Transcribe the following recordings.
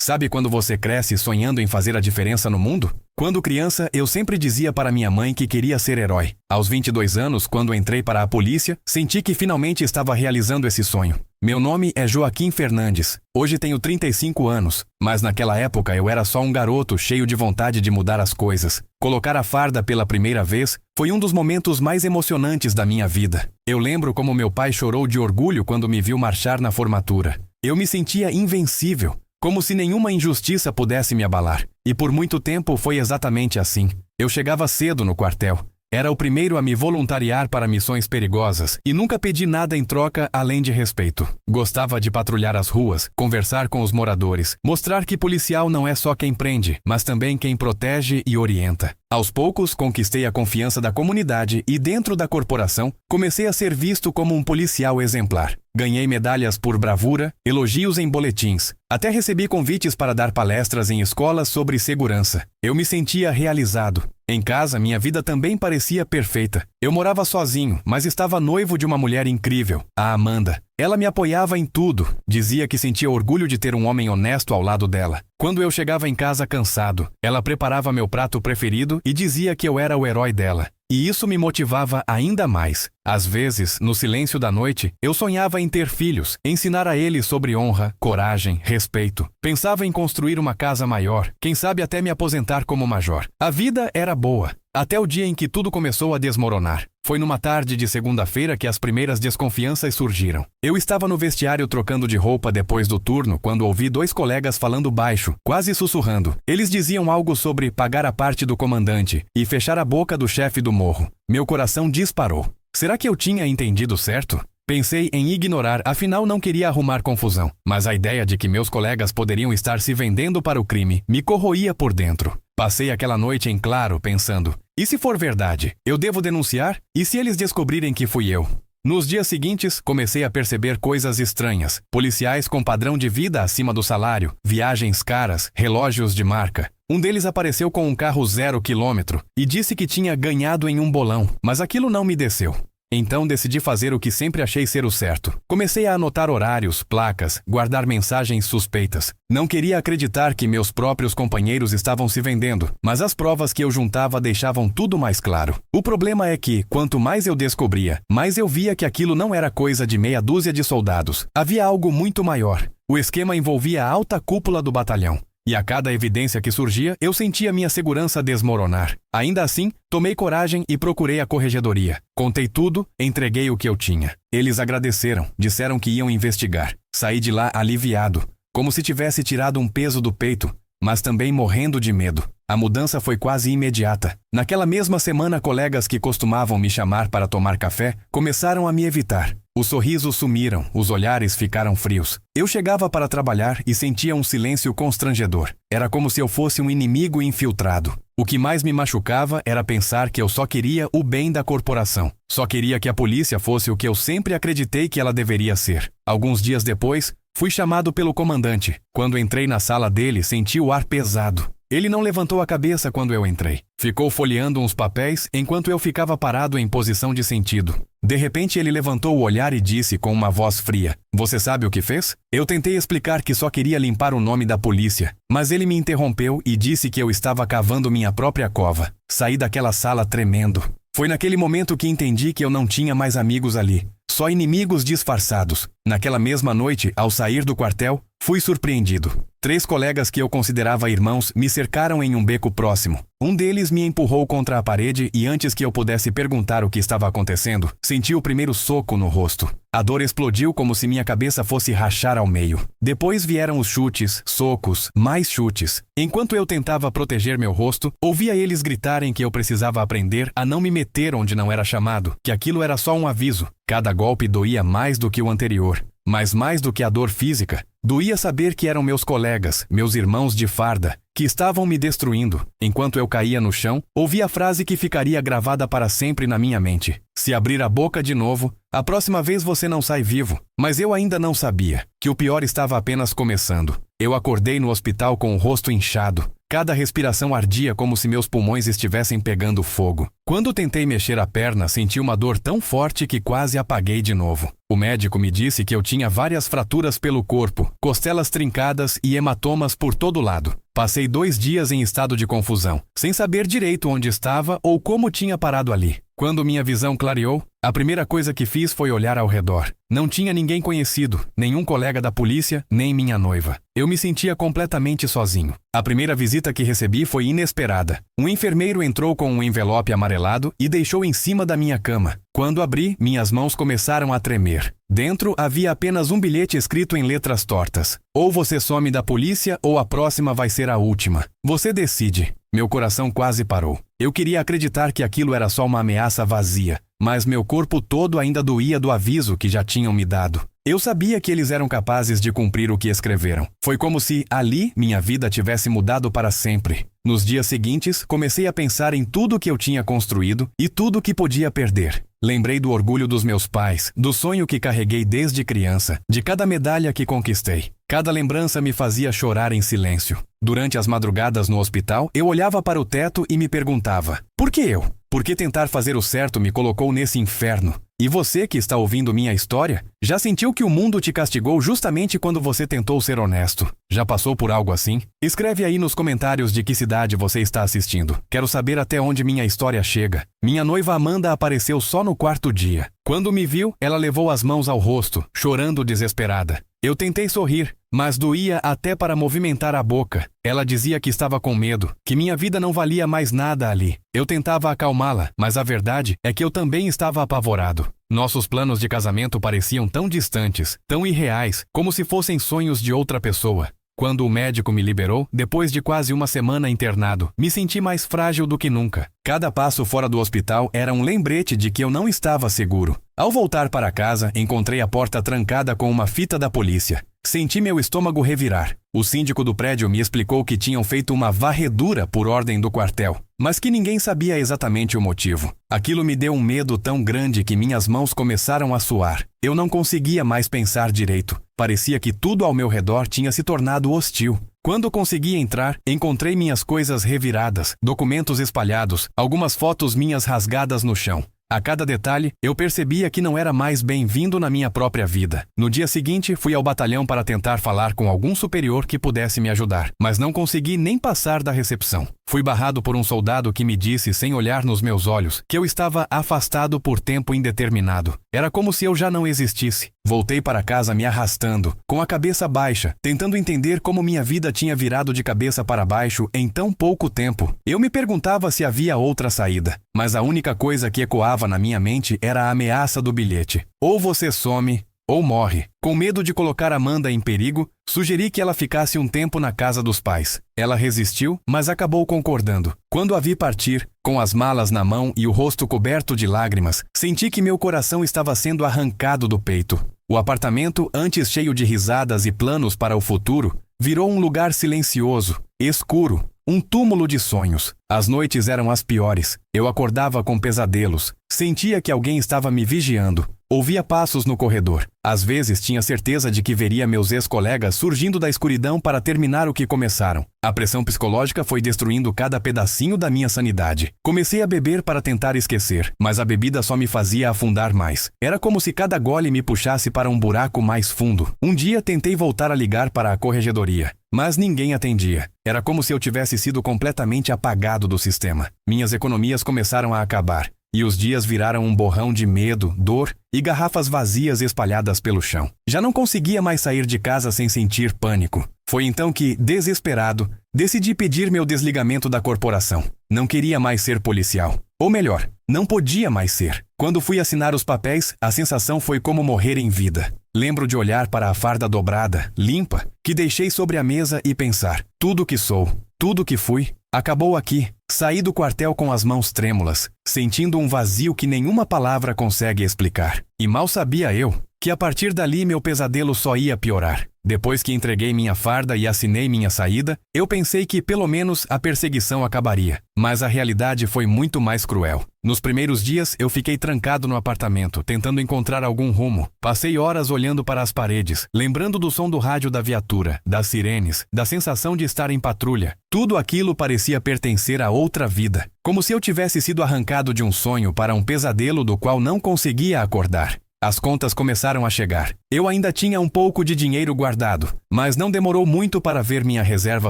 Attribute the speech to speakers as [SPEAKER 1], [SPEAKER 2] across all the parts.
[SPEAKER 1] Sabe quando você cresce sonhando em fazer a diferença no mundo? Quando criança, eu sempre dizia para minha mãe que queria ser herói. Aos 22 anos, quando entrei para a polícia, senti que finalmente estava realizando esse sonho. Meu nome é Joaquim Fernandes. Hoje tenho 35 anos, mas naquela época eu era só um garoto cheio de vontade de mudar as coisas. Colocar a farda pela primeira vez foi um dos momentos mais emocionantes da minha vida. Eu lembro como meu pai chorou de orgulho quando me viu marchar na formatura. Eu me sentia invencível, como se nenhuma injustiça pudesse me abalar. E por muito tempo foi exatamente assim. Eu chegava cedo no quartel. Era o primeiro a me voluntariar para missões perigosas e nunca pedi nada em troca além de respeito. Gostava de patrulhar as ruas, conversar com os moradores, mostrar que policial não é só quem prende, mas também quem protege e orienta. Aos poucos, conquistei a confiança da comunidade e, dentro da corporação, comecei a ser visto como um policial exemplar. Ganhei medalhas por bravura, elogios em boletins. Até recebi convites para dar palestras em escolas sobre segurança. Eu me sentia realizado. Em casa, minha vida também parecia perfeita. Eu morava sozinho, mas estava noivo de uma mulher incrível, a Amanda. Ela me apoiava em tudo. Dizia que sentia orgulho de ter um homem honesto ao lado dela. Quando eu chegava em casa cansado, ela preparava meu prato preferido e dizia que eu era o herói dela. E isso me motivava ainda mais. Às vezes, no silêncio da noite, eu sonhava em ter filhos, ensinar a eles sobre honra, coragem, respeito. Pensava em construir uma casa maior, quem sabe até me aposentar como major. A vida era boa, até o dia em que tudo começou a desmoronar. Foi numa tarde de segunda-feira que as primeiras desconfianças surgiram. Eu estava no vestiário trocando de roupa depois do turno quando ouvi dois colegas falando baixo, quase sussurrando. Eles diziam algo sobre pagar a parte do comandante e fechar a boca do chefe do morro. Meu coração disparou. Será que eu tinha entendido certo? Pensei em ignorar, afinal não queria arrumar confusão. Mas a ideia de que meus colegas poderiam estar se vendendo para o crime me corroía por dentro. Passei aquela noite em claro, pensando, e se for verdade, eu devo denunciar? E se eles descobrirem que fui eu? Nos dias seguintes, comecei a perceber coisas estranhas. Policiais com padrão de vida acima do salário, viagens caras, relógios de marca. Um deles apareceu com um carro 0 km e disse que tinha ganhado em um bolão, mas aquilo não me desceu. Então decidi fazer o que sempre achei ser o certo. Comecei a anotar horários, placas, guardar mensagens suspeitas. Não queria acreditar que meus próprios companheiros estavam se vendendo, mas as provas que eu juntava deixavam tudo mais claro. O problema é que, quanto mais eu descobria, mais eu via que aquilo não era coisa de meia dúzia de soldados. Havia algo muito maior. O esquema envolvia a alta cúpula do batalhão. E a cada evidência que surgia, eu sentia minha segurança desmoronar. Ainda assim, tomei coragem e procurei a corregedoria. Contei tudo, entreguei o que eu tinha. Eles agradeceram, disseram que iam investigar. Saí de lá aliviado, como se tivesse tirado um peso do peito, mas também morrendo de medo. A mudança foi quase imediata. Naquela mesma semana, colegas que costumavam me chamar para tomar café começaram a me evitar. Os sorrisos sumiram, os olhares ficaram frios. Eu chegava para trabalhar e sentia um silêncio constrangedor. Era como se eu fosse um inimigo infiltrado. O que mais me machucava era pensar que eu só queria o bem da corporação. Só queria que a polícia fosse o que eu sempre acreditei que ela deveria ser. Alguns dias depois, fui chamado pelo comandante. Quando entrei na sala dele, senti o ar pesado. Ele não levantou a cabeça quando eu entrei. Ficou folheando uns papéis enquanto eu ficava parado em posição de sentido. De repente ele levantou o olhar e disse com uma voz fria: "Você sabe o que fez?" Eu tentei explicar que só queria limpar o nome da polícia, mas ele me interrompeu e disse que eu estava cavando minha própria cova. Saí daquela sala tremendo. Foi naquele momento que entendi que eu não tinha mais amigos ali, só inimigos disfarçados. Naquela mesma noite, ao sair do quartel, fui surpreendido. 3 colegas que eu considerava irmãos me cercaram em um beco próximo. Um deles me empurrou contra a parede e antes que eu pudesse perguntar o que estava acontecendo, senti o primeiro soco no rosto. A dor explodiu como se minha cabeça fosse rachar ao meio. Depois vieram os chutes, socos, mais chutes. Enquanto eu tentava proteger meu rosto, ouvia eles gritarem que eu precisava aprender a não me meter onde não era chamado, que aquilo era só um aviso. Cada golpe doía mais do que o anterior. Mas mais do que a dor física, doía saber que eram meus colegas, meus irmãos de farda, que estavam me destruindo. Enquanto eu caía no chão, ouvi a frase que ficaria gravada para sempre na minha mente: "Se abrir a boca de novo, a próxima vez você não sai vivo." Mas eu ainda não sabia que o pior estava apenas começando. Eu acordei no hospital com o rosto inchado, Cada respiração ardia como se meus pulmões estivessem pegando fogo. Quando tentei mexer a perna, senti uma dor tão forte que quase apaguei de novo. O médico me disse que eu tinha várias fraturas pelo corpo, costelas trincadas e hematomas por todo lado. Passei 2 dias em estado de confusão, sem saber direito onde estava ou como tinha parado ali. Quando minha visão clareou, a primeira coisa que fiz foi olhar ao redor. Não tinha ninguém conhecido, nenhum colega da polícia, nem minha noiva. Eu me sentia completamente sozinho. A primeira visita que recebi foi inesperada. Um enfermeiro entrou com um envelope amarelado e deixou em cima da minha cama. Quando abri, minhas mãos começaram a tremer. Dentro havia apenas um bilhete escrito em letras tortas. Ou você some da polícia ou a próxima vai ser a última. Você decide. Meu coração quase parou. Eu queria acreditar que aquilo era só uma ameaça vazia, mas meu corpo todo ainda doía do aviso que já tinham me dado. Eu sabia que eles eram capazes de cumprir o que escreveram. Foi como se, ali, minha vida tivesse mudado para sempre. Nos dias seguintes, comecei a pensar em tudo que eu tinha construído e tudo que podia perder. Lembrei do orgulho dos meus pais, do sonho que carreguei desde criança, de cada medalha que conquistei. Cada lembrança me fazia chorar em silêncio. Durante as madrugadas no hospital, eu olhava para o teto e me perguntava: por que eu? Por que tentar fazer o certo me colocou nesse inferno? E você que está ouvindo minha história, já sentiu que o mundo te castigou justamente quando você tentou ser honesto? Já passou por algo assim? Escreve aí nos comentários de que cidade você está assistindo. Quero saber até onde minha história chega. Minha noiva Amanda apareceu só no 4º dia. Quando me viu, ela levou as mãos ao rosto, chorando desesperada. Eu tentei sorrir, mas doía até para movimentar a boca. Ela dizia que estava com medo, que minha vida não valia mais nada ali. Eu tentava acalmá-la, mas a verdade é que eu também estava apavorado. Nossos planos de casamento pareciam tão distantes, tão irreais, como se fossem sonhos de outra pessoa. Quando o médico me liberou, depois de quase uma semana internado, me senti mais frágil do que nunca. Cada passo fora do hospital era um lembrete de que eu não estava seguro. Ao voltar para casa, encontrei a porta trancada com uma fita da polícia. Senti meu estômago revirar. O síndico do prédio me explicou que tinham feito uma varredura por ordem do quartel, mas que ninguém sabia exatamente o motivo. Aquilo me deu um medo tão grande que minhas mãos começaram a suar. Eu não conseguia mais pensar direito. Parecia que tudo ao meu redor tinha se tornado hostil. Quando consegui entrar, encontrei minhas coisas reviradas, documentos espalhados, algumas fotos minhas rasgadas no chão. A cada detalhe, eu percebia que não era mais bem-vindo na minha própria vida. No dia seguinte, fui ao batalhão para tentar falar com algum superior que pudesse me ajudar, mas não consegui nem passar da recepção. Fui barrado por um soldado que me disse, sem olhar nos meus olhos, que eu estava afastado por tempo indeterminado. Era como se eu já não existisse. Voltei para casa me arrastando, com a cabeça baixa, tentando entender como minha vida tinha virado de cabeça para baixo em tão pouco tempo. Eu me perguntava se havia outra saída, mas a única coisa que ecoava na minha mente era a ameaça do bilhete. Ou você some, ou morre. Com medo de colocar Amanda em perigo, sugeri que ela ficasse um tempo na casa dos pais. Ela resistiu, mas acabou concordando. Quando a vi partir, com as malas na mão e o rosto coberto de lágrimas, senti que meu coração estava sendo arrancado do peito. O apartamento, antes cheio de risadas e planos para o futuro, virou um lugar silencioso, escuro, um túmulo de sonhos. As noites eram as piores. Eu acordava com pesadelos. Sentia que alguém estava me vigiando. Ouvia passos no corredor. Às vezes tinha certeza de que veria meus ex-colegas surgindo da escuridão para terminar o que começaram. A pressão psicológica foi destruindo cada pedacinho da minha sanidade. Comecei a beber para tentar esquecer, mas a bebida só me fazia afundar mais. Era como se cada gole me puxasse para um buraco mais fundo. Um dia tentei voltar a ligar para a corregedoria, mas ninguém atendia. Era como se eu tivesse sido completamente apagado do sistema. Minhas economias começaram a acabar. E os dias viraram um borrão de medo, dor e garrafas vazias espalhadas pelo chão. Já não conseguia mais sair de casa sem sentir pânico. Foi então que, desesperado, decidi pedir meu desligamento da corporação. Não queria mais ser policial. Ou melhor, não podia mais ser. Quando fui assinar os papéis, a sensação foi como morrer em vida. Lembro de olhar para a farda dobrada, limpa, que deixei sobre a mesa e pensar: tudo que sou, tudo que fui, acabou aqui. Saí do quartel com as mãos trêmulas, sentindo um vazio que nenhuma palavra consegue explicar. E mal sabia eu que a partir dali meu pesadelo só ia piorar. Depois que entreguei minha farda e assinei minha saída, eu pensei que pelo menos a perseguição acabaria. Mas a realidade foi muito mais cruel. Nos primeiros dias, eu fiquei trancado no apartamento, tentando encontrar algum rumo. Passei horas olhando para as paredes, lembrando do som do rádio da viatura, das sirenes, da sensação de estar em patrulha. Tudo aquilo parecia pertencer a outra vida, como se eu tivesse sido arrancado de um sonho para um pesadelo do qual não conseguia acordar. As contas começaram a chegar. Eu ainda tinha um pouco de dinheiro guardado, mas não demorou muito para ver minha reserva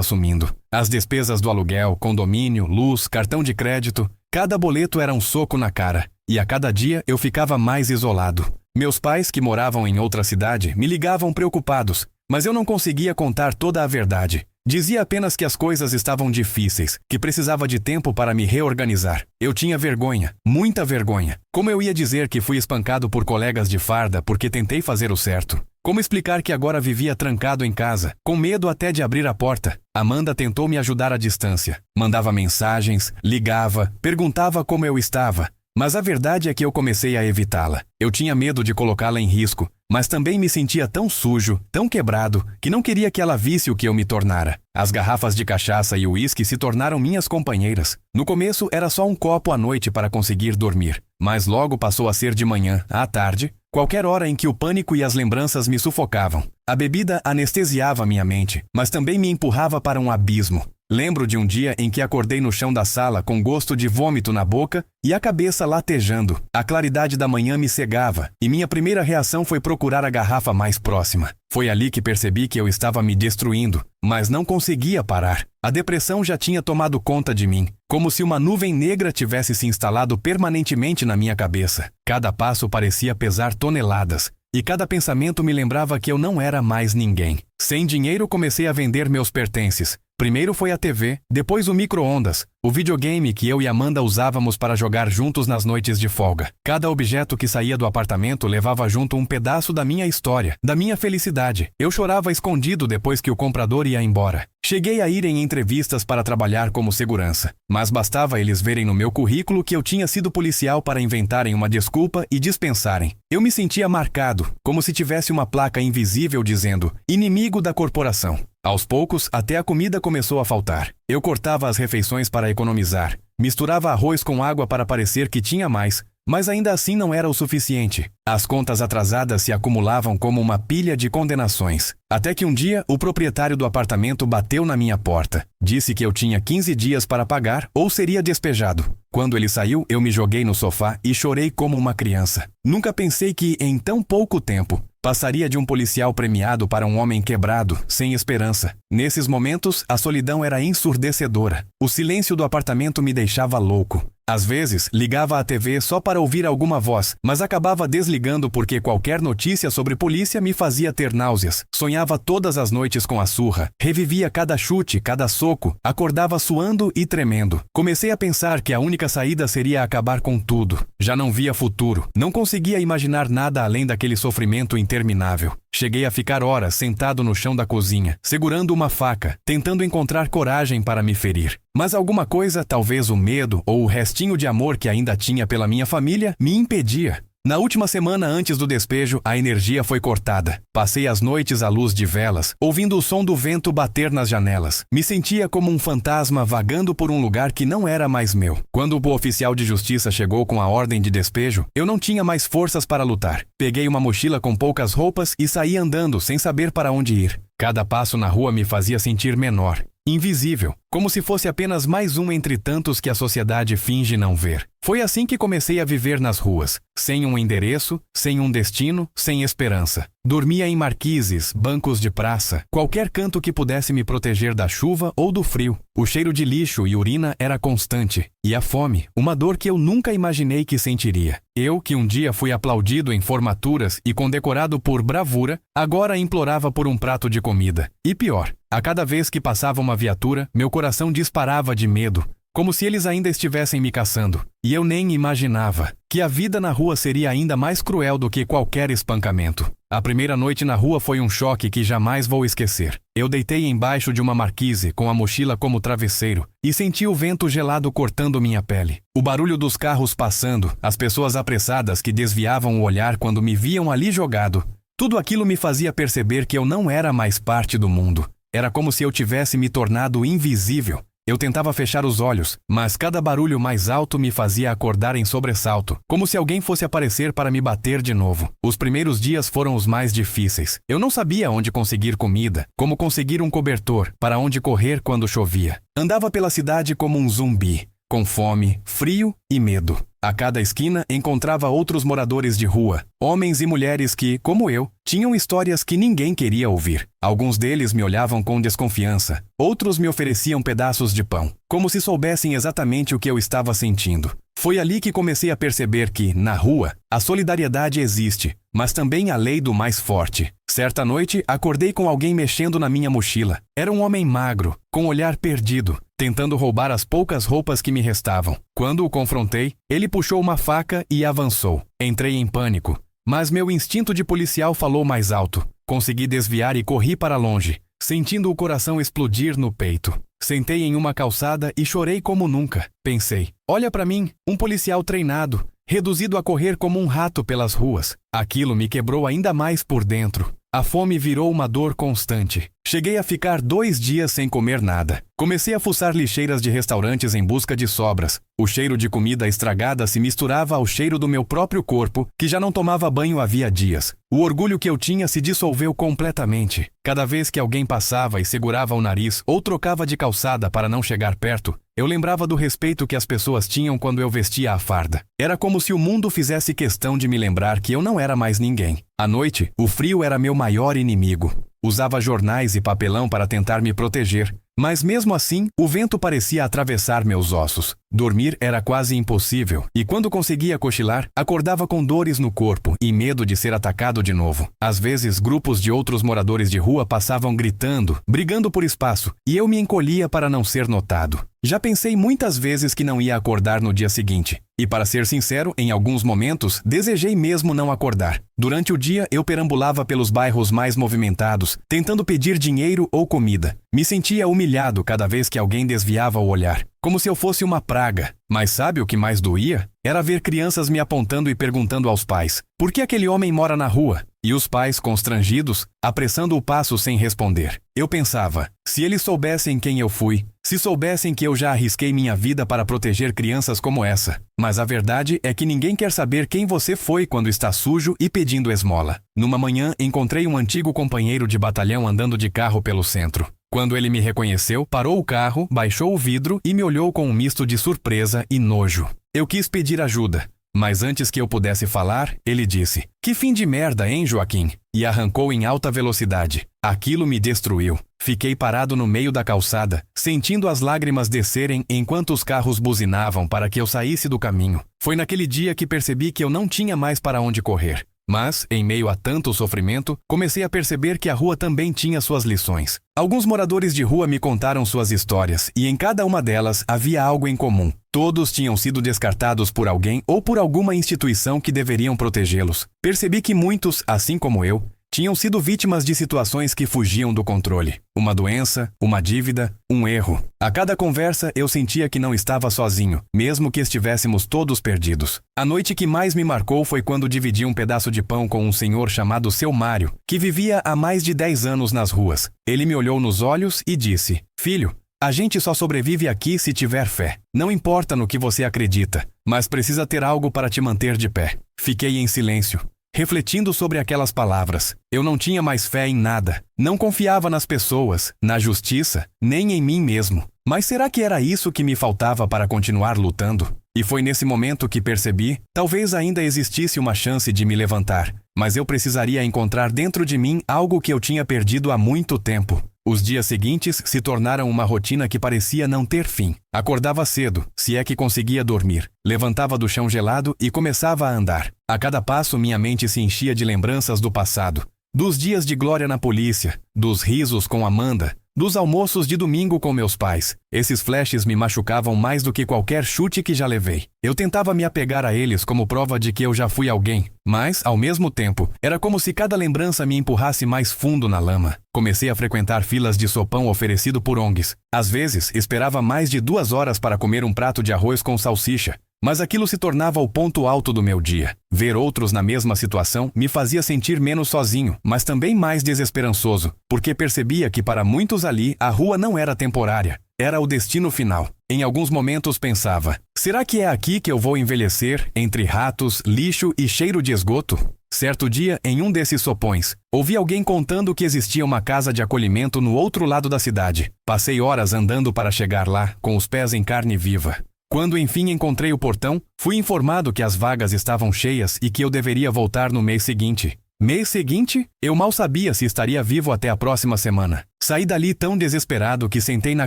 [SPEAKER 1] sumindo. As despesas do aluguel, condomínio, luz, cartão de crédito, cada boleto era um soco na cara, e a cada dia eu ficava mais isolado. Meus pais, que moravam em outra cidade, me ligavam preocupados, mas eu não conseguia contar toda a verdade. Dizia apenas que as coisas estavam difíceis, que precisava de tempo para me reorganizar. Eu tinha vergonha, muita vergonha. Como eu ia dizer que fui espancado por colegas de farda porque tentei fazer o certo? Como explicar que agora vivia trancado em casa, com medo até de abrir a porta? Amanda tentou me ajudar à distância. Mandava mensagens, ligava, perguntava como eu estava. Mas a verdade é que eu comecei a evitá-la. Eu tinha medo de colocá-la em risco, mas também me sentia tão sujo, tão quebrado, que não queria que ela visse o que eu me tornara. As garrafas de cachaça e uísque se tornaram minhas companheiras. No começo era só um copo à noite para conseguir dormir, mas logo passou a ser de manhã, à tarde, qualquer hora em que o pânico e as lembranças me sufocavam. A bebida anestesiava minha mente, mas também me empurrava para um abismo. Lembro de um dia em que acordei no chão da sala com gosto de vômito na boca e a cabeça latejando. A claridade da manhã me cegava e minha primeira reação foi procurar a garrafa mais próxima. Foi ali que percebi que eu estava me destruindo, mas não conseguia parar. A depressão já tinha tomado conta de mim, como se uma nuvem negra tivesse se instalado permanentemente na minha cabeça. Cada passo parecia pesar toneladas. E cada pensamento me lembrava que eu não era mais ninguém. Sem dinheiro, comecei a vender meus pertences. Primeiro foi a TV, depois o micro-ondas, o videogame que eu e Amanda usávamos para jogar juntos nas noites de folga. Cada objeto que saía do apartamento levava junto um pedaço da minha história, da minha felicidade. Eu chorava escondido depois que o comprador ia embora. Cheguei a ir em entrevistas para trabalhar como segurança, mas bastava eles verem no meu currículo que eu tinha sido policial para inventarem uma desculpa e dispensarem. Eu me sentia marcado, como se tivesse uma placa invisível dizendo "inimigo da corporação". Aos poucos, até a comida começou a faltar. Eu cortava as refeições para economizar. Misturava arroz com água para parecer que tinha mais, mas ainda assim não era o suficiente. As contas atrasadas se acumulavam como uma pilha de condenações. Até que um dia, o proprietário do apartamento bateu na minha porta. Disse que eu tinha 15 dias para pagar ou seria despejado. Quando ele saiu, eu me joguei no sofá e chorei como uma criança. Nunca pensei que, em tão pouco tempo, passaria de um policial premiado para um homem quebrado, sem esperança. Nesses momentos, a solidão era ensurdecedora. O silêncio do apartamento me deixava louco. Às vezes, ligava à TV só para ouvir alguma voz, mas acabava desligando porque qualquer notícia sobre polícia me fazia ter náuseas. Sonhava todas as noites com a surra, revivia cada chute, cada soco, acordava suando e tremendo. Comecei a pensar que a única saída seria acabar com tudo. Já não via futuro, não conseguia imaginar nada além daquele sofrimento interminável. Cheguei a ficar horas sentado no chão da cozinha, segurando uma faca, tentando encontrar coragem para me ferir. Mas alguma coisa, talvez o medo ou o restinho de amor que ainda tinha pela minha família, me impedia. Na última semana antes do despejo, a energia foi cortada. Passei as noites à luz de velas, ouvindo o som do vento bater nas janelas. Me sentia como um fantasma vagando por um lugar que não era mais meu. Quando o oficial de justiça chegou com a ordem de despejo, eu não tinha mais forças para lutar. Peguei uma mochila com poucas roupas e saí andando sem saber para onde ir. Cada passo na rua me fazia sentir menor, invisível, como se fosse apenas mais um entre tantos que a sociedade finge não ver. Foi assim que comecei a viver nas ruas, sem um endereço, sem um destino, sem esperança. Dormia em marquises, bancos de praça, qualquer canto que pudesse me proteger da chuva ou do frio. O cheiro de lixo e urina era constante, e a fome, uma dor que eu nunca imaginei que sentiria. Eu, que um dia fui aplaudido em formaturas e condecorado por bravura, agora implorava por um prato de comida. E pior, a cada vez que passava uma viatura, meu coração disparava de medo, como se eles ainda estivessem me caçando. E eu nem imaginava que a vida na rua seria ainda mais cruel do que qualquer espancamento. A primeira noite na rua foi um choque que jamais vou esquecer. Eu deitei embaixo de uma marquise com a mochila como travesseiro e senti o vento gelado cortando minha pele. O barulho dos carros passando, as pessoas apressadas que desviavam o olhar quando me viam ali jogado. Tudo aquilo me fazia perceber que eu não era mais parte do mundo. Era como se eu tivesse me tornado invisível. Eu tentava fechar os olhos, mas cada barulho mais alto me fazia acordar em sobressalto, como se alguém fosse aparecer para me bater de novo. Os primeiros dias foram os mais difíceis. Eu não sabia onde conseguir comida, como conseguir um cobertor, para onde correr quando chovia. Andava pela cidade como um zumbi, com fome, frio e medo. A cada esquina encontrava outros moradores de rua, homens e mulheres que, como eu, tinham histórias que ninguém queria ouvir. Alguns deles me olhavam com desconfiança, outros me ofereciam pedaços de pão, como se soubessem exatamente o que eu estava sentindo. Foi ali que comecei a perceber que, na rua, a solidariedade existe, mas também a lei do mais forte. Certa noite, acordei com alguém mexendo na minha mochila. Era um homem magro, com olhar perdido, tentando roubar as poucas roupas que me restavam. Quando o confrontei, ele puxou uma faca e avançou. Entrei em pânico, mas meu instinto de policial falou mais alto. Consegui desviar e corri para longe, sentindo o coração explodir no peito. Sentei em uma calçada e chorei como nunca. Pensei, olha para mim, um policial treinado, reduzido a correr como um rato pelas ruas. Aquilo me quebrou ainda mais por dentro. A fome virou uma dor constante. Cheguei a ficar 2 dias sem comer nada. Comecei a fuçar lixeiras de restaurantes em busca de sobras. O cheiro de comida estragada se misturava ao cheiro do meu próprio corpo, que já não tomava banho havia dias. O orgulho que eu tinha se dissolveu completamente. Cada vez que alguém passava e segurava o nariz ou trocava de calçada para não chegar perto, eu lembrava do respeito que as pessoas tinham quando eu vestia a farda. Era como se o mundo fizesse questão de me lembrar que eu não era mais ninguém. À noite, o frio era meu maior inimigo. Usava jornais e papelão para tentar me proteger, mas mesmo assim, o vento parecia atravessar meus ossos. Dormir era quase impossível, e quando conseguia cochilar, acordava com dores no corpo e medo de ser atacado de novo. Às vezes, grupos de outros moradores de rua passavam gritando, brigando por espaço, e eu me encolhia para não ser notado. Já pensei muitas vezes que não ia acordar no dia seguinte. E para ser sincero, em alguns momentos, desejei mesmo não acordar. Durante o dia, eu perambulava pelos bairros mais movimentados, tentando pedir dinheiro ou comida. Me sentia humilhado cada vez que alguém desviava o olhar, como se eu fosse uma praga. Mas sabe o que mais doía? Era ver crianças me apontando e perguntando aos pais, por que aquele homem mora na rua? E os pais, constrangidos, apressando o passo sem responder. Eu pensava, se eles soubessem quem eu fui, se soubessem que eu já arrisquei minha vida para proteger crianças como essa. Mas a verdade é que ninguém quer saber quem você foi quando está sujo e pedindo esmola. Numa manhã, encontrei um antigo companheiro de batalhão andando de carro pelo centro. Quando ele me reconheceu, parou o carro, baixou o vidro e me olhou com um misto de surpresa e nojo. Eu quis pedir ajuda, mas antes que eu pudesse falar, ele disse, "Que fim de merda, hein, Joaquim?" E arrancou em alta velocidade. Aquilo me destruiu. Fiquei parado no meio da calçada, sentindo as lágrimas descerem enquanto os carros buzinavam para que eu saísse do caminho. Foi naquele dia que percebi que eu não tinha mais para onde correr. Mas, em meio a tanto sofrimento, comecei a perceber que a rua também tinha suas lições. Alguns moradores de rua me contaram suas histórias, e em cada uma delas havia algo em comum. Todos tinham sido descartados por alguém ou por alguma instituição que deveriam protegê-los. Percebi que muitos, assim como eu, tinham sido vítimas de situações que fugiam do controle. Uma doença, uma dívida, um erro. A cada conversa eu sentia que não estava sozinho, mesmo que estivéssemos todos perdidos. A noite que mais me marcou foi quando dividi um pedaço de pão com um senhor chamado Seu Mário, que vivia há mais de 10 anos nas ruas. Ele me olhou nos olhos e disse, "Filho, a gente só sobrevive aqui se tiver fé. Não importa no que você acredita, mas precisa ter algo para te manter de pé." Fiquei em silêncio, refletindo sobre aquelas palavras. Eu não tinha mais fé em nada. Não confiava nas pessoas, na justiça, nem em mim mesmo. Mas será que era isso que me faltava para continuar lutando? E foi nesse momento que percebi, talvez ainda existisse uma chance de me levantar, mas eu precisaria encontrar dentro de mim algo que eu tinha perdido há muito tempo. Os dias seguintes se tornaram uma rotina que parecia não ter fim. Acordava cedo, se é que conseguia dormir. Levantava do chão gelado e começava a andar. A cada passo minha mente se enchia de lembranças do passado. Dos dias de glória na polícia, dos risos com Amanda, dos almoços de domingo com meus pais. Esses flashes me machucavam mais do que qualquer chute que já levei. Eu tentava me apegar a eles como prova de que eu já fui alguém, mas, ao mesmo tempo, era como se cada lembrança me empurrasse mais fundo na lama. Comecei a frequentar filas de sopão oferecido por ONGs. Às vezes, esperava mais de 2 horas para comer um prato de arroz com salsicha. Mas aquilo se tornava o ponto alto do meu dia. Ver outros na mesma situação me fazia sentir menos sozinho, mas também mais desesperançoso, porque percebia que para muitos ali a rua não era temporária, era o destino final. Em alguns momentos pensava, será que é aqui que eu vou envelhecer, entre ratos, lixo e cheiro de esgoto? Certo dia, em um desses sopões, ouvi alguém contando que existia uma casa de acolhimento no outro lado da cidade. Passei horas andando para chegar lá, com os pés em carne viva. Quando enfim encontrei o portão, fui informado que as vagas estavam cheias e que eu deveria voltar no mês seguinte. Mês seguinte? Eu mal sabia se estaria vivo até a próxima semana. Saí dali tão desesperado que sentei na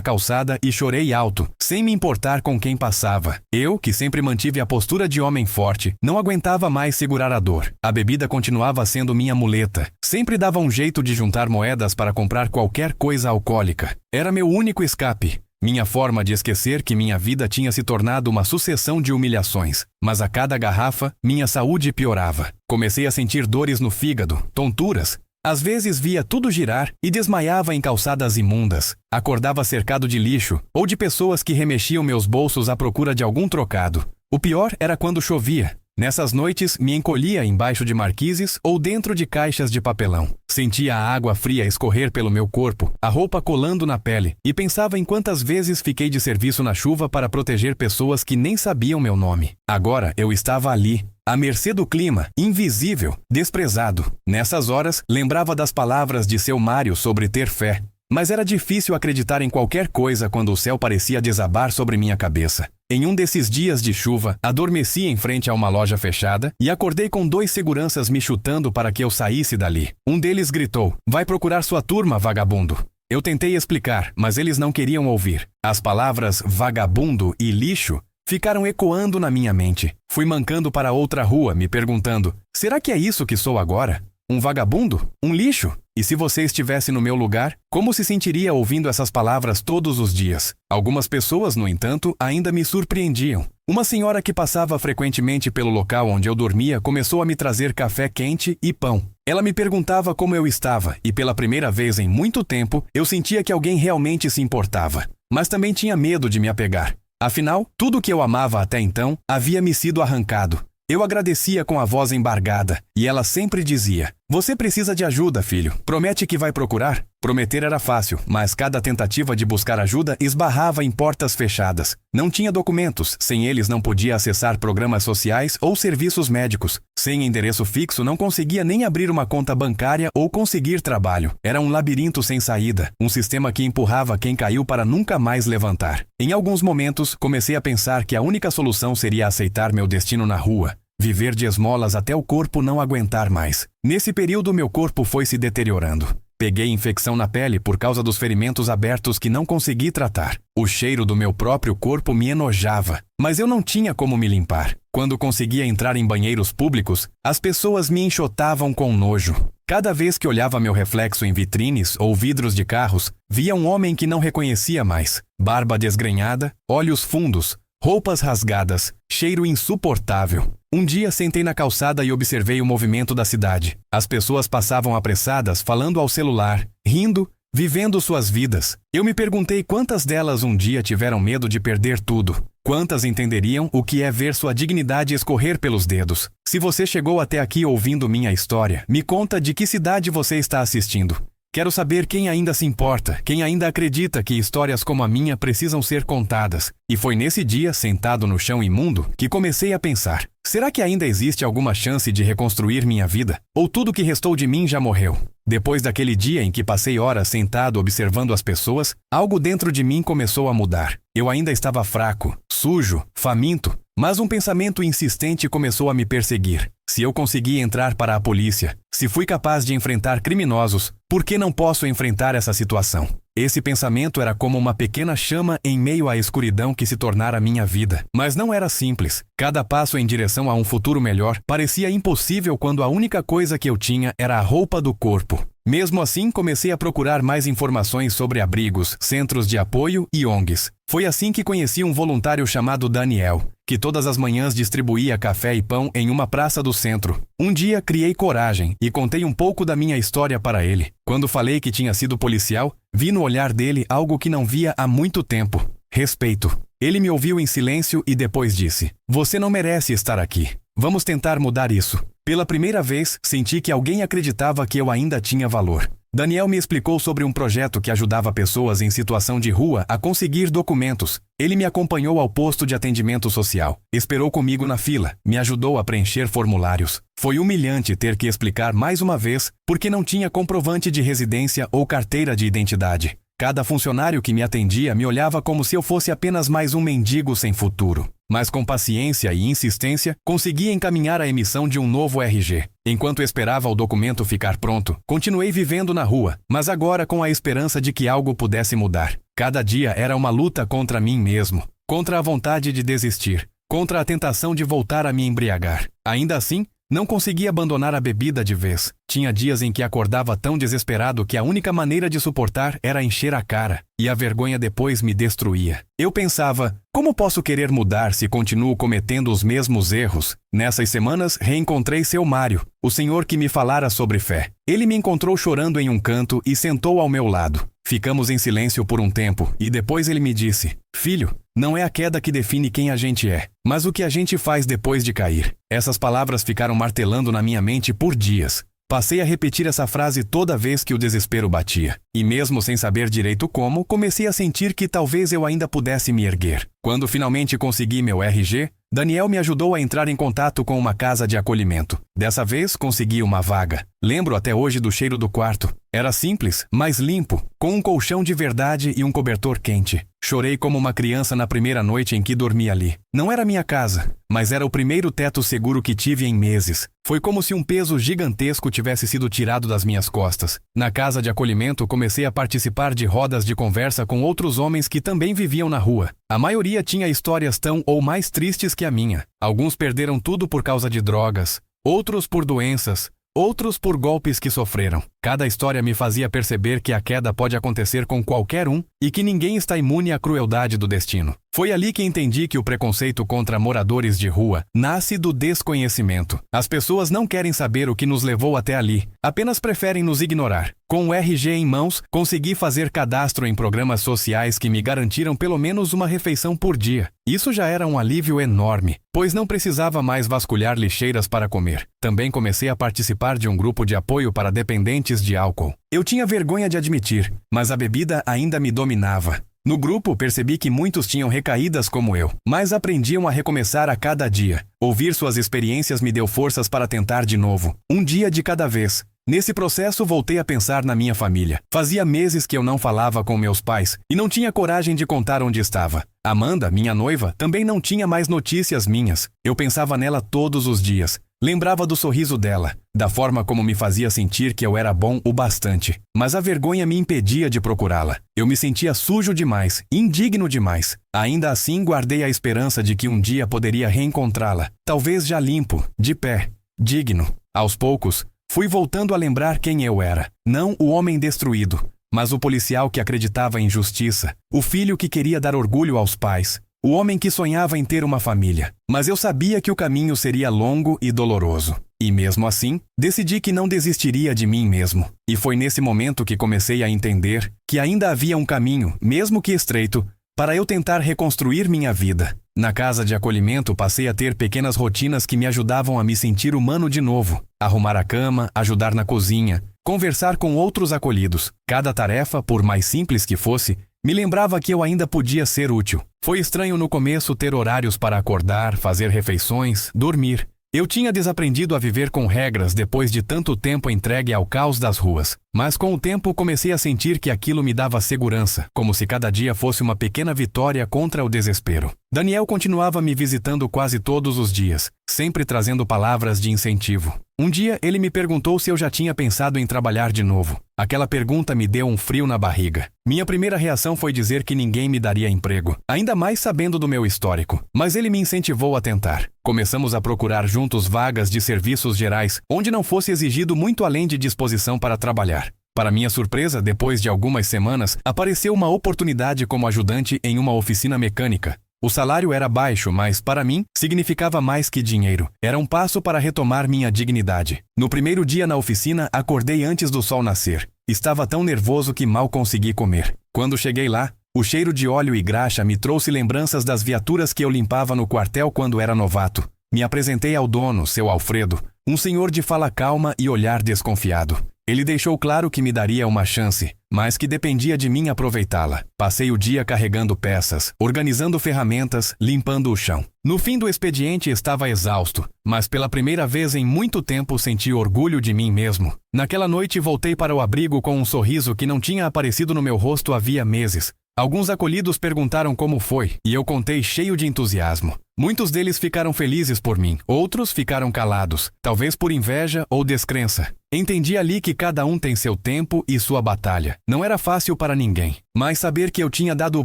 [SPEAKER 1] calçada e chorei alto, sem me importar com quem passava. Eu, que sempre mantive a postura de homem forte, não aguentava mais segurar a dor. A bebida continuava sendo minha muleta. Sempre dava um jeito de juntar moedas para comprar qualquer coisa alcoólica. Era meu único escape. Minha forma de esquecer que minha vida tinha se tornado uma sucessão de humilhações. Mas a cada garrafa, minha saúde piorava. Comecei a sentir dores no fígado, tonturas. Às vezes via tudo girar e desmaiava em calçadas imundas. Acordava cercado de lixo ou de pessoas que remexiam meus bolsos à procura de algum trocado. O pior era quando chovia. Nessas noites, me encolhia embaixo de marquises ou dentro de caixas de papelão. Sentia a água fria escorrer pelo meu corpo, a roupa colando na pele, e pensava em quantas vezes fiquei de serviço na chuva para proteger pessoas que nem sabiam meu nome. Agora eu estava ali, à mercê do clima, invisível, desprezado. Nessas horas, lembrava das palavras de seu Mário sobre ter fé. Mas era difícil acreditar em qualquer coisa quando o céu parecia desabar sobre minha cabeça. Em um desses dias de chuva, adormeci em frente a uma loja fechada e acordei com 2 seguranças me chutando para que eu saísse dali. Um deles gritou, "Vai procurar sua turma, vagabundo." Eu tentei explicar, mas eles não queriam ouvir. As palavras vagabundo e lixo ficaram ecoando na minha mente. Fui mancando para outra rua, me perguntando, será que é isso que sou agora? Um vagabundo? Um lixo? E se você estivesse no meu lugar, como se sentiria ouvindo essas palavras todos os dias? Algumas pessoas, no entanto, ainda me surpreendiam. Uma senhora que passava frequentemente pelo local onde eu dormia começou a me trazer café quente e pão. Ela me perguntava como eu estava e pela primeira vez em muito tempo eu sentia que alguém realmente se importava. Mas também tinha medo de me apegar. Afinal, tudo que eu amava até então havia me sido arrancado. Eu agradecia com a voz embargada, e ela sempre dizia, "Você precisa de ajuda, filho. Promete que vai procurar?" Prometer era fácil, mas cada tentativa de buscar ajuda esbarrava em portas fechadas. Não tinha documentos, sem eles não podia acessar programas sociais ou serviços médicos. Sem endereço fixo não conseguia nem abrir uma conta bancária ou conseguir trabalho. Era um labirinto sem saída, um sistema que empurrava quem caiu para nunca mais levantar. Em alguns momentos, comecei a pensar que a única solução seria aceitar meu destino na rua. Viver de esmolas até o corpo não aguentar mais. Nesse período, meu corpo foi se deteriorando. Peguei infecção na pele por causa dos ferimentos abertos que não consegui tratar. O cheiro do meu próprio corpo me enojava, mas eu não tinha como me limpar. Quando conseguia entrar em banheiros públicos, as pessoas me enxotavam com nojo. Cada vez que olhava meu reflexo em vitrines ou vidros de carros, via um homem que não reconhecia mais. Barba desgrenhada, olhos fundos, roupas rasgadas, cheiro insuportável. Um dia sentei na calçada e observei o movimento da cidade. As pessoas passavam apressadas, falando ao celular, rindo, vivendo suas vidas. Eu me perguntei quantas delas um dia tiveram medo de perder tudo. Quantas entenderiam o que é ver sua dignidade escorrer pelos dedos? Se você chegou até aqui ouvindo minha história, me conta de que cidade você está assistindo. Quero saber quem ainda se importa, quem ainda acredita que histórias como a minha precisam ser contadas. E foi nesse dia, sentado no chão imundo, que comecei a pensar, será que ainda existe alguma chance de reconstruir minha vida? Ou tudo que restou de mim já morreu? Depois daquele dia em que passei horas sentado observando as pessoas, algo dentro de mim começou a mudar. Eu ainda estava fraco, sujo, faminto, mas um pensamento insistente começou a me perseguir. Se eu consegui entrar para a polícia, se fui capaz de enfrentar criminosos, por que não posso enfrentar essa situação? Esse pensamento era como uma pequena chama em meio à escuridão que se tornara minha vida. Mas não era simples. Cada passo em direção a um futuro melhor parecia impossível quando a única coisa que eu tinha era a roupa do corpo. Mesmo assim, comecei a procurar mais informações sobre abrigos, centros de apoio e ONGs. Foi assim que conheci um voluntário chamado Daniel, que todas as manhãs distribuía café e pão em uma praça do centro. Um dia criei coragem e contei um pouco da minha história para ele. Quando falei que tinha sido policial, vi no olhar dele algo que não via há muito tempo: respeito. Ele me ouviu em silêncio e depois disse: "Você não merece estar aqui. Vamos tentar mudar isso." Pela primeira vez, senti que alguém acreditava que eu ainda tinha valor. Daniel me explicou sobre um projeto que ajudava pessoas em situação de rua a conseguir documentos. Ele me acompanhou ao posto de atendimento social, esperou comigo na fila, me ajudou a preencher formulários. Foi humilhante ter que explicar mais uma vez porque não tinha comprovante de residência ou carteira de identidade. Cada funcionário que me atendia me olhava como se eu fosse apenas mais um mendigo sem futuro. Mas com paciência e insistência, consegui encaminhar a emissão de um novo RG. Enquanto esperava o documento ficar pronto, continuei vivendo na rua, mas agora com a esperança de que algo pudesse mudar. Cada dia era uma luta contra mim mesmo, contra a vontade de desistir, contra a tentação de voltar a me embriagar. Ainda assim, não conseguia abandonar a bebida de vez. Tinha dias em que acordava tão desesperado que a única maneira de suportar era encher a cara, e a vergonha depois me destruía. Eu pensava: como posso querer mudar se continuo cometendo os mesmos erros? Nessas semanas, reencontrei seu Mário, o senhor que me falara sobre fé. Ele me encontrou chorando em um canto e sentou ao meu lado. Ficamos em silêncio por um tempo, e depois ele me disse: "Filho, não é a queda que define quem a gente é, mas o que a gente faz depois de cair." Essas palavras ficaram martelando na minha mente por dias. Passei a repetir essa frase toda vez que o desespero batia. E mesmo sem saber direito como, comecei a sentir que talvez eu ainda pudesse me erguer. Quando finalmente consegui meu RG, Daniel me ajudou a entrar em contato com uma casa de acolhimento. Dessa vez, consegui uma vaga. Lembro até hoje do cheiro do quarto. Era simples, mas limpo, com um colchão de verdade e um cobertor quente. Chorei como uma criança na primeira noite em que dormi ali. Não era minha casa, mas era o primeiro teto seguro que tive em meses. Foi como se um peso gigantesco tivesse sido tirado das minhas costas. Na casa de acolhimento, comecei a participar de rodas de conversa com outros homens que também viviam na rua. A maioria tinha histórias tão ou mais tristes que a minha. Alguns perderam tudo por causa de drogas, outros por doenças, outros por golpes que sofreram. Cada história me fazia perceber que a queda pode acontecer com qualquer um e que ninguém está imune à crueldade do destino. Foi ali que entendi que o preconceito contra moradores de rua nasce do desconhecimento. As pessoas não querem saber o que nos levou até ali, apenas preferem nos ignorar. Com o RG em mãos, consegui fazer cadastro em programas sociais que me garantiram pelo menos uma refeição por dia. Isso já era um alívio enorme, pois não precisava mais vasculhar lixeiras para comer. Também comecei a participar de um grupo de apoio para dependentes de álcool. Eu tinha vergonha de admitir, mas a bebida ainda me dominava. No grupo, percebi que muitos tinham recaídas como eu, mas aprendiam a recomeçar a cada dia. Ouvir suas experiências me deu forças para tentar de novo, um dia de cada vez. Nesse processo, voltei a pensar na minha família. Fazia meses que eu não falava com meus pais e não tinha coragem de contar onde estava. Amanda, minha noiva, também não tinha mais notícias minhas. Eu pensava nela todos os dias. Lembrava do sorriso dela, da forma como me fazia sentir que eu era bom o bastante. Mas a vergonha me impedia de procurá-la. Eu me sentia sujo demais, indigno demais. Ainda assim, guardei a esperança de que um dia poderia reencontrá-la. Talvez já limpo, de pé, digno. Aos poucos, fui voltando a lembrar quem eu era. Não o homem destruído, mas o policial que acreditava em justiça. O filho que queria dar orgulho aos pais. O homem que sonhava em ter uma família. Mas eu sabia que o caminho seria longo e doloroso. E mesmo assim, decidi que não desistiria de mim mesmo. E foi nesse momento que comecei a entender que ainda havia um caminho, mesmo que estreito, para eu tentar reconstruir minha vida. Na casa de acolhimento, passei a ter pequenas rotinas que me ajudavam a me sentir humano de novo. Arrumar a cama, ajudar na cozinha, conversar com outros acolhidos. Cada tarefa, por mais simples que fosse, me lembrava que eu ainda podia ser útil. Foi estranho no começo ter horários para acordar, fazer refeições, dormir. Eu tinha desaprendido a viver com regras depois de tanto tempo entregue ao caos das ruas. Mas com o tempo comecei a sentir que aquilo me dava segurança, como se cada dia fosse uma pequena vitória contra o desespero. Daniel continuava me visitando quase todos os dias, sempre trazendo palavras de incentivo. Um dia ele me perguntou se eu já tinha pensado em trabalhar de novo. Aquela pergunta me deu um frio na barriga. Minha primeira reação foi dizer que ninguém me daria emprego, ainda mais sabendo do meu histórico. Mas ele me incentivou a tentar. Começamos a procurar juntos vagas de serviços gerais, onde não fosse exigido muito além de disposição para trabalhar. Para minha surpresa, depois de algumas semanas, apareceu uma oportunidade como ajudante em uma oficina mecânica. O salário era baixo, mas, para mim, significava mais que dinheiro. Era um passo para retomar minha dignidade. No primeiro dia na oficina, acordei antes do sol nascer. Estava tão nervoso que mal consegui comer. Quando cheguei lá, o cheiro de óleo e graxa me trouxe lembranças das viaturas que eu limpava no quartel quando era novato. Me apresentei ao dono, seu Alfredo, um senhor de fala calma e olhar desconfiado. Ele deixou claro que me daria uma chance, mas que dependia de mim aproveitá-la. Passei o dia carregando peças, organizando ferramentas, limpando o chão. No fim do expediente estava exausto, mas pela primeira vez em muito tempo senti orgulho de mim mesmo. Naquela noite voltei para o abrigo com um sorriso que não tinha aparecido no meu rosto havia meses. Alguns acolhidos perguntaram como foi, e eu contei cheio de entusiasmo. Muitos deles ficaram felizes por mim, outros ficaram calados, talvez por inveja ou descrença. Entendi ali que cada um tem seu tempo e sua batalha. Não era fácil para ninguém, mas saber que eu tinha dado o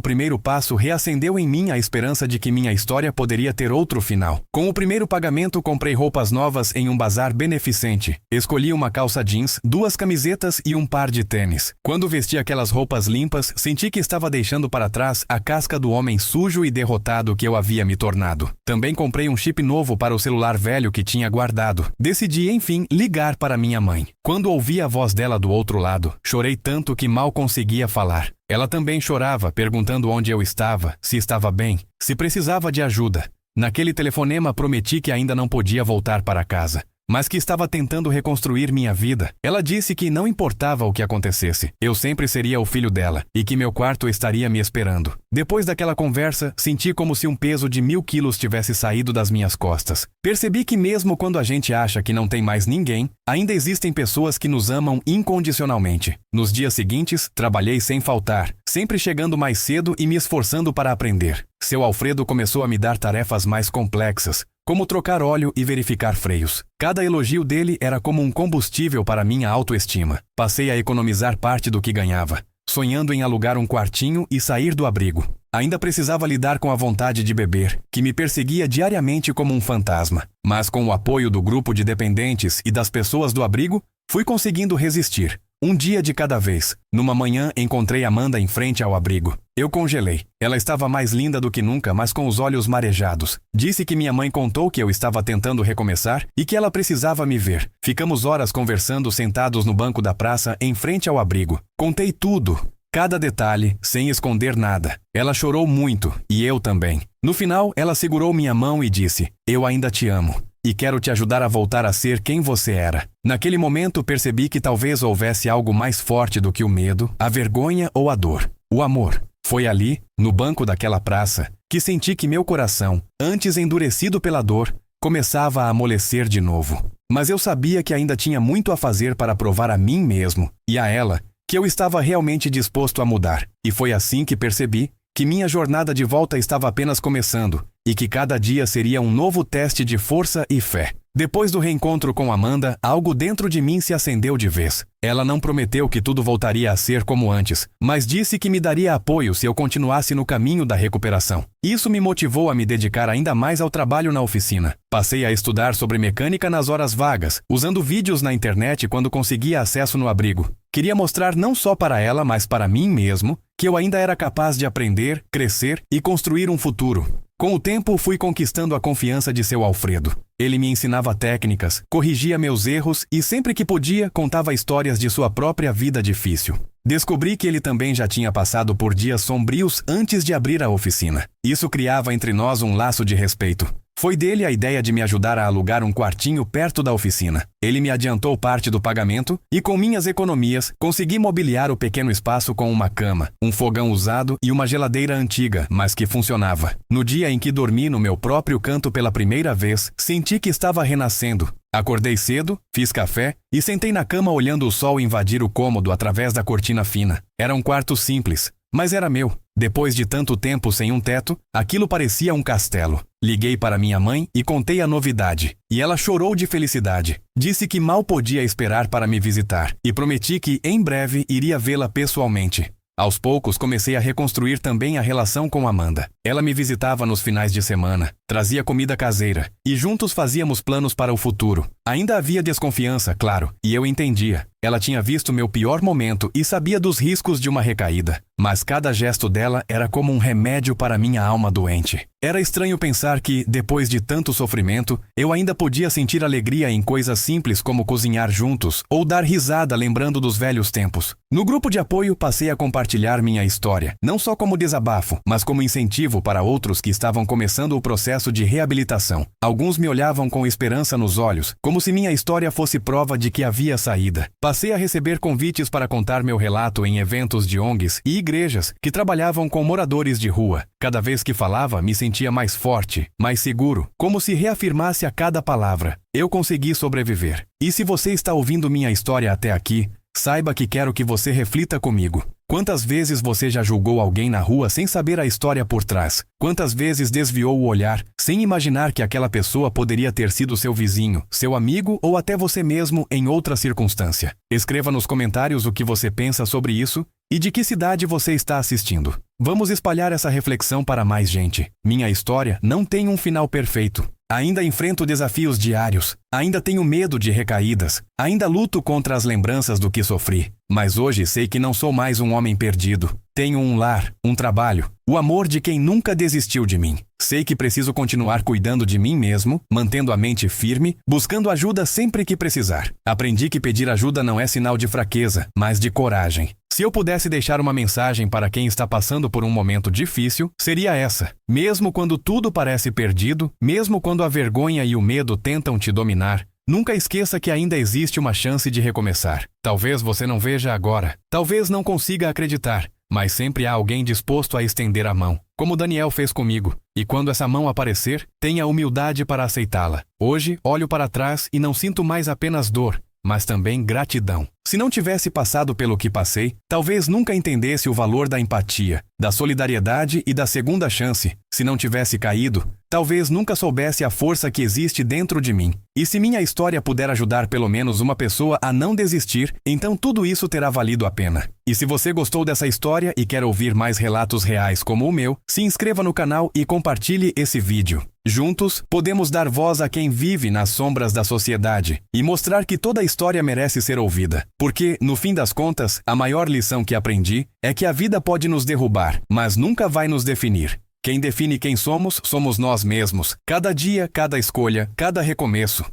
[SPEAKER 1] primeiro passo reacendeu em mim a esperança de que minha história poderia ter outro final. Com o primeiro pagamento, comprei roupas novas em um bazar beneficente. Escolhi uma calça jeans, 2 camisetas e um par de tênis. Quando vesti aquelas roupas limpas, senti que estava deixando para trás a casca do homem sujo e derrotado que eu havia me tornado. Também comprei um chip novo para o celular velho que tinha guardado. Decidi, enfim, ligar para minha mãe. Quando ouvi a voz dela do outro lado, chorei tanto que mal conseguia falar. Ela também chorava, perguntando onde eu estava, se estava bem, se precisava de ajuda. Naquele telefonema prometi que ainda não podia voltar para casa, mas que estava tentando reconstruir minha vida. Ela disse que não importava o que acontecesse, eu sempre seria o filho dela e que meu quarto estaria me esperando. Depois daquela conversa, senti como se um peso de 1000 quilos tivesse saído das minhas costas. Percebi que mesmo quando a gente acha que não tem mais ninguém, ainda existem pessoas que nos amam incondicionalmente. Nos dias seguintes, trabalhei sem faltar, sempre chegando mais cedo e me esforçando para aprender. Seu Alfredo começou a me dar tarefas mais complexas, como trocar óleo e verificar freios. Cada elogio dele era como um combustível para minha autoestima. Passei a economizar parte do que ganhava, sonhando em alugar um quartinho e sair do abrigo. Ainda precisava lidar com a vontade de beber, que me perseguia diariamente como um fantasma. Mas com o apoio do grupo de dependentes e das pessoas do abrigo, fui conseguindo resistir. Um dia de cada vez. Numa manhã, encontrei Amanda em frente ao abrigo. Eu congelei. Ela estava mais linda do que nunca, mas com os olhos marejados. Disse que minha mãe contou que eu estava tentando recomeçar e que ela precisava me ver. Ficamos horas conversando sentados no banco da praça em frente ao abrigo. Contei tudo, cada detalhe, sem esconder nada. Ela chorou muito, e eu também. No final, ela segurou minha mão e disse: "Eu ainda te amo. E quero te ajudar a voltar a ser quem você era." Naquele momento percebi que talvez houvesse algo mais forte do que o medo, a vergonha ou a dor. O amor. Foi ali, no banco daquela praça, que senti que meu coração, antes endurecido pela dor, começava a amolecer de novo. Mas eu sabia que ainda tinha muito a fazer para provar a mim mesmo, e a ela, que eu estava realmente disposto a mudar. E foi assim que percebi que minha jornada de volta estava apenas começando, e que cada dia seria um novo teste de força e fé. Depois do reencontro com Amanda, algo dentro de mim se acendeu de vez. Ela não prometeu que tudo voltaria a ser como antes, mas disse que me daria apoio se eu continuasse no caminho da recuperação. Isso me motivou a me dedicar ainda mais ao trabalho na oficina. Passei a estudar sobre mecânica nas horas vagas, usando vídeos na internet quando conseguia acesso no abrigo. Queria mostrar não só para ela, mas para mim mesmo, que eu ainda era capaz de aprender, crescer e construir um futuro. Com o tempo, fui conquistando a confiança de seu Alfredo. Ele me ensinava técnicas, corrigia meus erros e sempre que podia, contava histórias de sua própria vida difícil. Descobri que ele também já tinha passado por dias sombrios antes de abrir a oficina. Isso criava entre nós um laço de respeito. Foi dele a ideia de me ajudar a alugar um quartinho perto da oficina. Ele me adiantou parte do pagamento e, com minhas economias, consegui mobiliar o pequeno espaço com uma cama, um fogão usado e uma geladeira antiga, mas que funcionava. No dia em que dormi no meu próprio canto pela primeira vez, senti que estava renascendo. Acordei cedo, fiz café e sentei na cama olhando o sol invadir o cômodo através da cortina fina. Era um quarto simples, mas era meu. Depois de tanto tempo sem um teto, aquilo parecia um castelo. Liguei para minha mãe e contei a novidade, e ela chorou de felicidade. Disse que mal podia esperar para me visitar, e prometi que, em breve, iria vê-la pessoalmente. Aos poucos, comecei a reconstruir também a relação com Amanda. Ela me visitava nos finais de semana, trazia comida caseira, e juntos fazíamos planos para o futuro. Ainda havia desconfiança, claro, e eu entendia. Ela tinha visto meu pior momento e sabia dos riscos de uma recaída. Mas cada gesto dela era como um remédio para minha alma doente. Era estranho pensar que, depois de tanto sofrimento, eu ainda podia sentir alegria em coisas simples como cozinhar juntos ou dar risada lembrando dos velhos tempos. No grupo de apoio, passei a compartilhar minha história, não só como desabafo, mas como incentivo para outros que estavam começando o processo de reabilitação. Alguns me olhavam com esperança nos olhos, como se minha história fosse prova de que havia saída. Passei a receber convites para contar meu relato em eventos de ONGs e igrejas que trabalhavam com moradores de rua. Cada vez que falava, me sentia mais forte, mais seguro, como se reafirmasse a cada palavra. Eu consegui sobreviver. E se você está ouvindo minha história até aqui, saiba que quero que você reflita comigo. Quantas vezes você já julgou alguém na rua sem saber a história por trás? Quantas vezes desviou o olhar, sem imaginar que aquela pessoa poderia ter sido seu vizinho, seu amigo ou até você mesmo em outra circunstância? Escreva nos comentários o que você pensa sobre isso e de que cidade você está assistindo. Vamos espalhar essa reflexão para mais gente. Minha história não tem um final perfeito. Ainda enfrento desafios diários, ainda tenho medo de recaídas, ainda luto contra as lembranças do que sofri. Mas hoje sei que não sou mais um homem perdido. Tenho um lar, um trabalho, o amor de quem nunca desistiu de mim. Sei que preciso continuar cuidando de mim mesmo, mantendo a mente firme, buscando ajuda sempre que precisar. Aprendi que pedir ajuda não é sinal de fraqueza, mas de coragem. Se eu pudesse deixar uma mensagem para quem está passando por um momento difícil, seria essa. Mesmo quando tudo parece perdido, mesmo quando a vergonha e o medo tentam te dominar, nunca esqueça que ainda existe uma chance de recomeçar. Talvez você não veja agora, talvez não consiga acreditar, mas sempre há alguém disposto a estender a mão, como Daniel fez comigo. E quando essa mão aparecer, tenha humildade para aceitá-la. Hoje, olho para trás e não sinto mais apenas dor, mas também gratidão. Se não tivesse passado pelo que passei, talvez nunca entendesse o valor da empatia, da solidariedade e da segunda chance. Se não tivesse caído, talvez nunca soubesse a força que existe dentro de mim. E se minha história puder ajudar pelo menos uma pessoa a não desistir, então tudo isso terá valido a pena. E se você gostou dessa história e quer ouvir mais relatos reais como o meu, se inscreva no canal e compartilhe esse vídeo. Juntos, podemos dar voz a quem vive nas sombras da sociedade e mostrar que toda história merece ser ouvida. Porque, no fim das contas, a maior lição que aprendi é que a vida pode nos derrubar, mas nunca vai nos definir. Quem define quem somos, somos nós mesmos. Cada dia, cada escolha, cada recomeço.